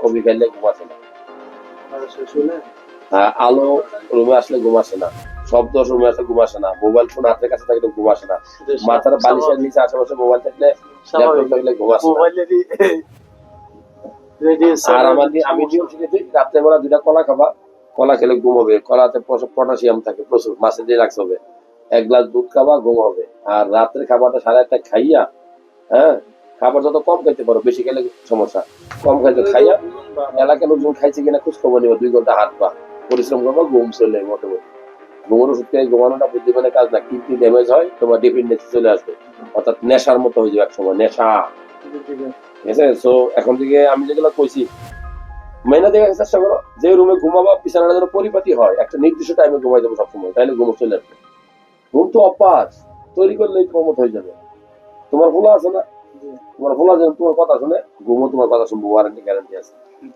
কবি খাইলে ঘুম আসে না, আলো রুমে আসলে ঘুম আসে না, শব্দ রুমে আসলে ঘুম আসে না, মোবাইল ফোন হাতের কাছে থাকলে ঘুম আসে না, মাথার বালিশের নিচে আশেপাশে মোবাইল থাকলে ল্যাপটপ থাকলে ঘুম আসে না। আর আমি নিয়ম শিখেছি রাত্রেবেলা 2টা কলা খাবা, কলা খেলে ঘুম হবে, কলাতে পটাশিয়াম থাকে প্রচুর, মাছে দিয়ে রাখতে হবে। 1 গ্লাস দুধ খাবা, ঘুম হবে। আর রাত্রে খাবারটা 1:30 খাইয়া, হ্যাঁ, খাবার যত কম খাইতে পারো, বেশি খেলে সমস্যা, কম খাইতে খাইয়া এলাকার লোকজন খাইছে কিনা খোঁজ খবর নিবা, 2 ঘন্টা হাঁটবা, পরিশ্রম করবা, ঘুম চলে মোটামুটি। ঘুমের ওষুধ খেয়ে ঘুমানোটা বুদ্ধিমানের কাজ না, কিডনি ড্যামেজ হয়, তোমার ডিপেন্ডেন্সি চলে আসবে, অর্থাৎ নেশার মতো হয়ে যাবে একসময়, নেশা। ঠিক আছে? সো এখন থেকে আমি যেগুলো কইছি মেনে দেখার চেষ্টা করো, যে রুমে ঘুমাবা বিছানাটা যেন পরিপাটি হয়, একটা নির্দিষ্ট টাইমে ঘুমাই যাবো সবসময়, তাহলে ঘুম চলে আসবে। ঘুম তো অভ্যাস, তৈরি করলেই ক্ষমত হয়ে যাবে। তোমার ভোলা আছে না, তোমার ভোলা যেন তোমার কথা শুনে ঘুমও তোমার কথা শুনবো, ওয়ারেন্টি গ্যারান্টি আছে।